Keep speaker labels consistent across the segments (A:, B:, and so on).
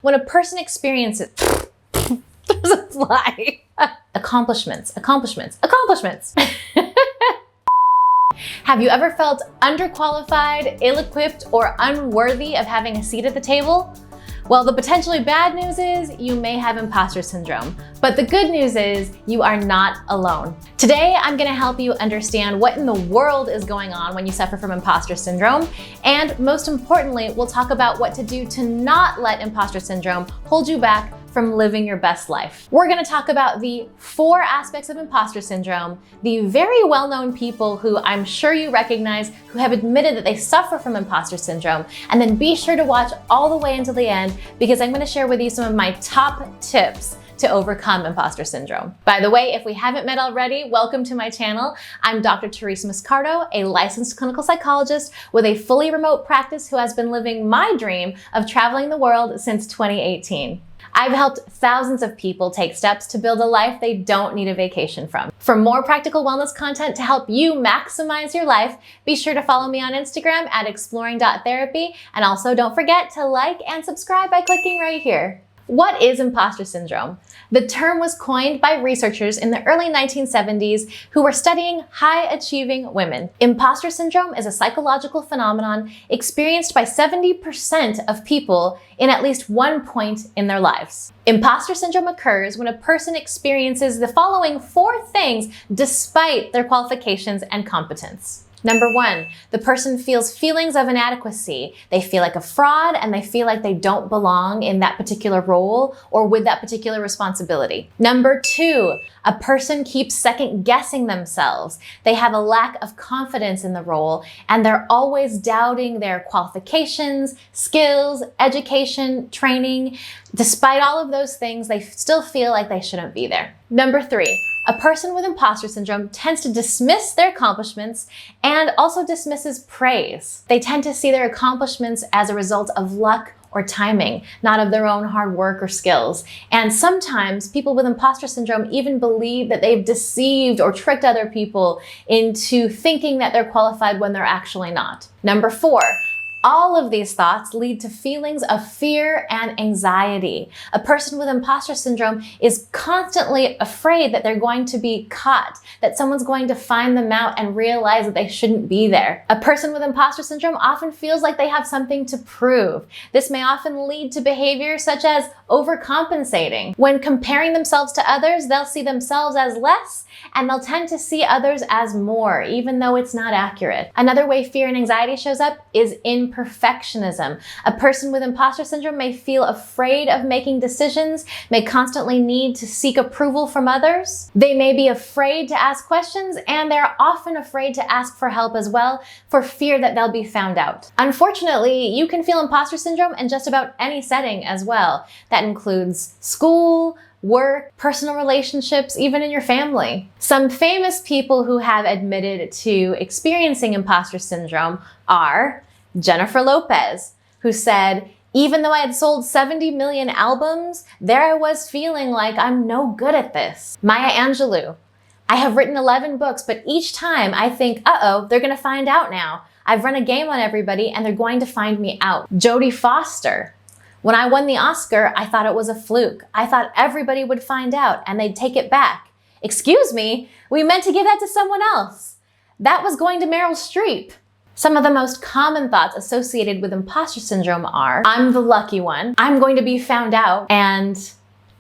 A: When a person experiences, there's a fly. Accomplishments. Have you ever felt underqualified, ill-equipped, or unworthy of having a seat at the table? Well, the potentially bad news is you may have imposter syndrome, but the good news is you are not alone. Today, I'm gonna help you understand what in the world is going on when you suffer from imposter syndrome, and most importantly, we'll talk about what to do to not let imposter syndrome hold you back from living your best life. We're gonna talk about the 4 aspects of imposter syndrome, the very well-known people who I'm sure you recognize who have admitted that they suffer from imposter syndrome, and then be sure to watch all the way until the end because I'm gonna share with you some of my top tips to overcome imposter syndrome. By the way, if we haven't met already, welcome to my channel. I'm Dr. Therese Mascardo, a licensed clinical psychologist with a fully remote practice who has been living my dream of traveling the world since 2018. I've helped thousands of people take steps to build a life they don't need a vacation from. For more practical wellness content to help you maximize your life, be sure to follow me on Instagram at exploring.therapy, and also don't forget to like and subscribe by clicking right here. What is imposter syndrome? The term was coined by researchers in the early 1970s who were studying high-achieving women. Imposter syndrome is a psychological phenomenon experienced by 70% of people in at least one point in their lives. Imposter syndrome occurs when a person experiences the following 4 things despite their qualifications and competence. Number 1, the person feels feelings of inadequacy. They feel like a fraud and they feel like they don't belong in that particular role or with that particular responsibility. Number 2, a person keeps second guessing themselves. They have a lack of confidence in the role and they're always doubting their qualifications, skills, education, training. Despite all of those things, they still feel like they shouldn't be there. Number 3, a person with imposter syndrome tends to dismiss their accomplishments and also dismisses praise. They tend to see their accomplishments as a result of luck or timing, not of their own hard work or skills. And sometimes people with imposter syndrome even believe that they've deceived or tricked other people into thinking that they're qualified when they're actually not. Number 4, all of these thoughts lead to feelings of fear and anxiety. A person with imposter syndrome is constantly afraid that they're going to be caught, that someone's going to find them out and realize that they shouldn't be there. A person with imposter syndrome often feels like they have something to prove. This may often lead to behavior such as overcompensating. When comparing themselves to others, they'll see themselves as less and they'll tend to see others as more, even though it's not accurate. Another way fear and anxiety shows up is in perfectionism. A person with imposter syndrome may feel afraid of making decisions, may constantly need to seek approval from others. They may be afraid to ask questions, and they're often afraid to ask for help as well for fear that they'll be found out. Unfortunately, you can feel imposter syndrome in just about any setting as well. That includes school, work, personal relationships, even in your family. Some famous people who have admitted to experiencing imposter syndrome are Jennifer Lopez, who said, "Even though I had sold 70 million albums, there I was feeling like I'm no good at this." Maya Angelou, "I have written 11 books, but each time I think, uh-oh, they're gonna find out now. I've run a game on everybody and they're going to find me out." Jodie Foster, "When I won the Oscar, I thought it was a fluke. I thought everybody would find out and they'd take it back. Excuse me, we meant to give that to someone else. That was going to Meryl Streep." Some of the most common thoughts associated with imposter syndrome are, "I'm the lucky one, I'm going to be found out, and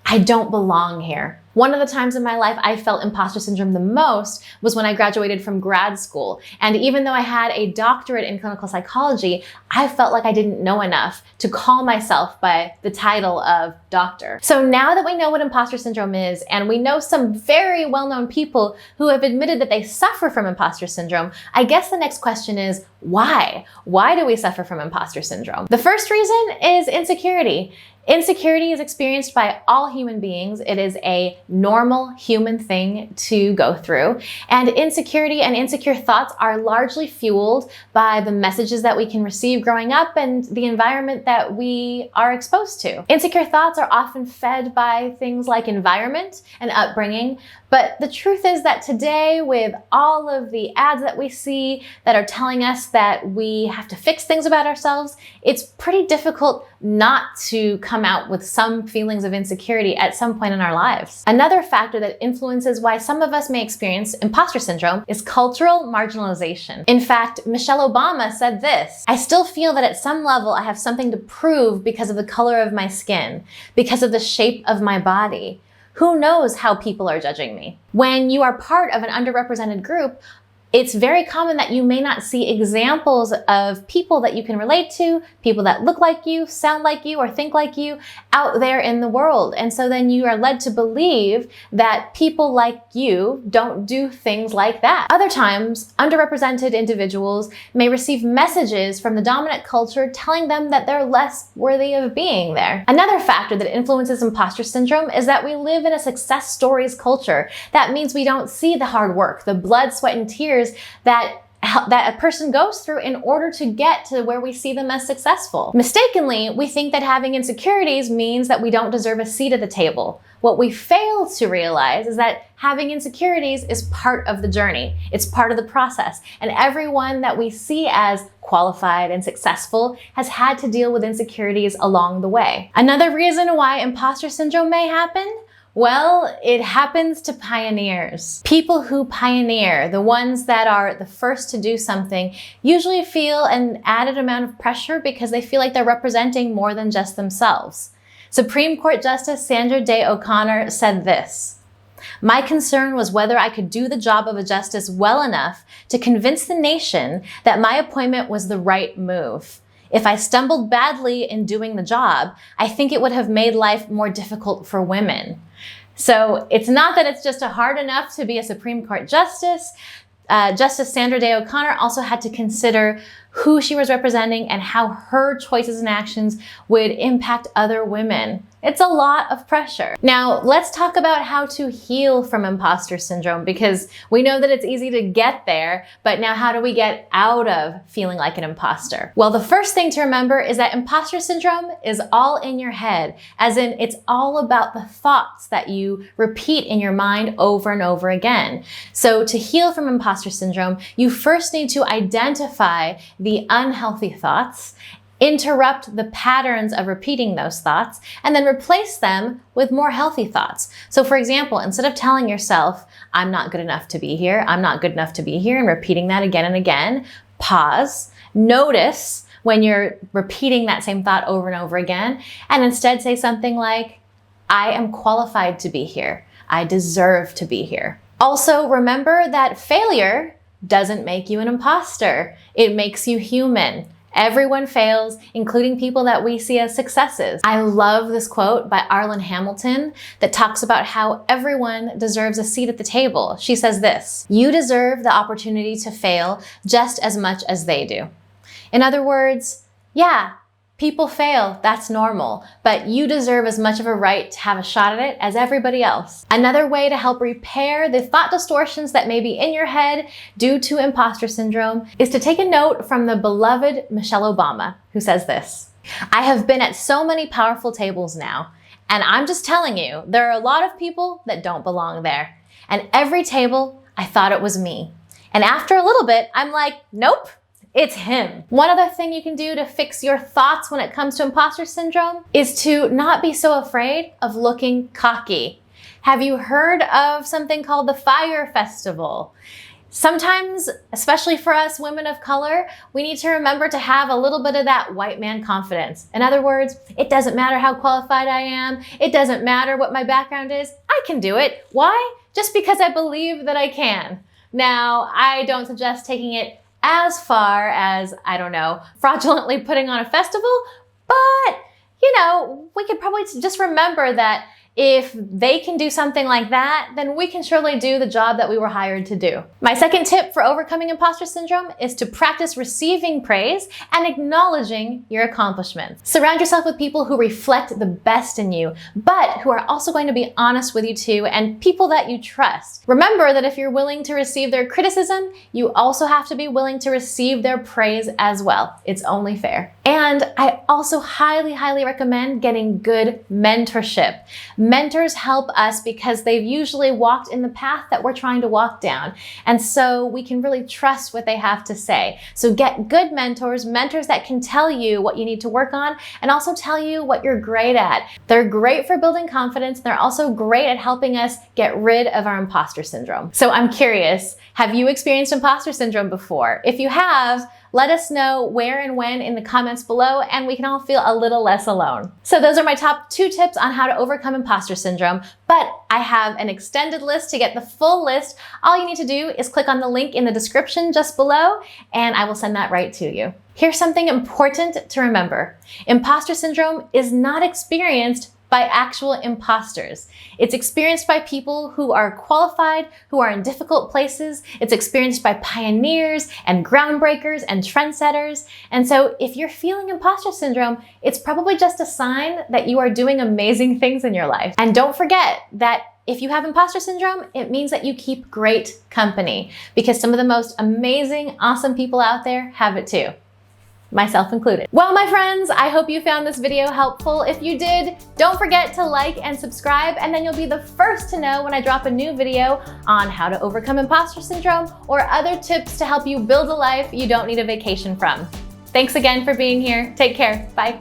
A: I don't belong here." One of the times in my life I felt imposter syndrome the most was when I graduated from grad school. And even though I had a doctorate in clinical psychology, I felt like I didn't know enough to call myself by the title of doctor. So now that we know what imposter syndrome is, and we know some very well-known people who have admitted that they suffer from imposter syndrome, I guess the next question is, why? Why do we suffer from imposter syndrome? The first reason is insecurity. Insecurity is experienced by all human beings. It is a normal human thing to go through. And insecurity and insecure thoughts are largely fueled by the messages that we can receive growing up and the environment that we are exposed to. Insecure thoughts are often fed by things like environment and upbringing, but the truth is that today, with all of the ads that we see that are telling us that we have to fix things about ourselves, it's pretty difficult not to come out with some feelings of insecurity at some point in our lives. Another factor that influences why some of us may experience imposter syndrome is cultural marginalization. In fact, Michelle Obama said this: "I still feel that at some level I have something to prove because of the color of my skin, because of the shape of my body. Who knows how people are judging me?" When you are part of an underrepresented group, it's very common that you may not see examples of people that you can relate to, people that look like you, sound like you, or think like you out there in the world. And so then you are led to believe that people like you don't do things like that. Other times, underrepresented individuals may receive messages from the dominant culture telling them that they're less worthy of being there. Another factor that influences imposter syndrome is that we live in a success stories culture. That means we don't see the hard work, the blood, sweat, and tears that a person goes through in order to get to where we see them as successful. Mistakenly, we think that having insecurities means that we don't deserve a seat at the table. What we fail to realize is that having insecurities is part of the journey. It's part of the process. And everyone that we see as qualified and successful has had to deal with insecurities along the way. Another reason why imposter syndrome may happen, well, it happens to pioneers. People who pioneer, the ones that are the first to do something, usually feel an added amount of pressure because they feel like they're representing more than just themselves. Supreme Court Justice Sandra Day O'Connor said this: "My concern was whether I could do the job of a justice well enough to convince the nation that my appointment was the right move. If I stumbled badly in doing the job, I think it would have made life more difficult for women." So it's not that it's just hard enough to be a Supreme Court justice. Justice Sandra Day O'Connor also had to consider who she was representing and how her choices and actions would impact other women. It's a lot of pressure. Now, let's talk about how to heal from imposter syndrome, because we know that it's easy to get there, but now how do we get out of feeling like an imposter? Well, the first thing to remember is that imposter syndrome is all in your head, as in it's all about the thoughts that you repeat in your mind over and over again. So to heal from imposter syndrome, you first need to identify the unhealthy thoughts, interrupt the patterns of repeating those thoughts, and then replace them with more healthy thoughts. So for example, instead of telling yourself, "I'm not good enough to be here, I'm not good enough to be here," and repeating that again and again, pause, notice when you're repeating that same thought over and over again, and instead say something like, "I am qualified to be here. I deserve to be here." Also, remember that failure doesn't make you an imposter. It makes you human. Everyone fails, including people that we see as successes. I love this quote by Arlen Hamilton that talks about how everyone deserves a seat at the table. She says this: "You deserve the opportunity to fail just as much as they do." In other words, yeah, people fail, that's normal, but you deserve as much of a right to have a shot at it as everybody else. Another way to help repair the thought distortions that may be in your head due to imposter syndrome is to take a note from the beloved Michelle Obama, who says this: "I have been at so many powerful tables now, and I'm just telling you, there are a lot of people that don't belong there. And every table, I thought it was me. And after a little bit, I'm like, nope, it's him." One other thing you can do to fix your thoughts when it comes to imposter syndrome is to not be so afraid of looking cocky. Have you heard of something called the Fire Festival? Sometimes, especially for us women of color, we need to remember to have a little bit of that white man confidence. In other words, it doesn't matter how qualified I am. It doesn't matter what my background is. I can do it. Why? Just because I believe that I can. Now, I don't suggest taking it as far as, I don't know, fraudulently putting on a festival, but, we could probably just remember that if they can do something like that, then we can surely do the job that we were hired to do. My second tip for overcoming imposter syndrome is to practice receiving praise and acknowledging your accomplishments. Surround yourself with people who reflect the best in you, but who are also going to be honest with you too, and people that you trust. Remember that if you're willing to receive their criticism, you also have to be willing to receive their praise as well. It's only fair. And I also highly recommend getting good mentorship. Mentors help us because they've usually walked in the path that we're trying to walk down. And so we can really trust what they have to say. So get good mentors that can tell you what you need to work on and also tell you what you're great at. They're great for building confidence. They're also great at helping us get rid of our imposter syndrome. So I'm curious, have you experienced imposter syndrome before? If you have, let us know where and when in the comments below, and we can all feel a little less alone. So those are my top 2 tips on how to overcome imposter syndrome, but I have an extended list. To get the full list, all you need to do is click on the link in the description just below, and I will send that right to you. Here's something important to remember. Imposter syndrome is not experienced by actual imposters. It's experienced by people who are qualified, who are in difficult places. It's experienced by pioneers and groundbreakers and trendsetters. And so if you're feeling imposter syndrome, it's probably just a sign that you are doing amazing things in your life. And don't forget that if you have imposter syndrome, it means that you keep great company, because some of the most amazing, awesome people out there have it too. Myself included. Well, my friends, I hope you found this video helpful. If you did, don't forget to like and subscribe, and then you'll be the first to know when I drop a new video on how to overcome imposter syndrome or other tips to help you build a life you don't need a vacation from. Thanks again for being here. Take care. Bye.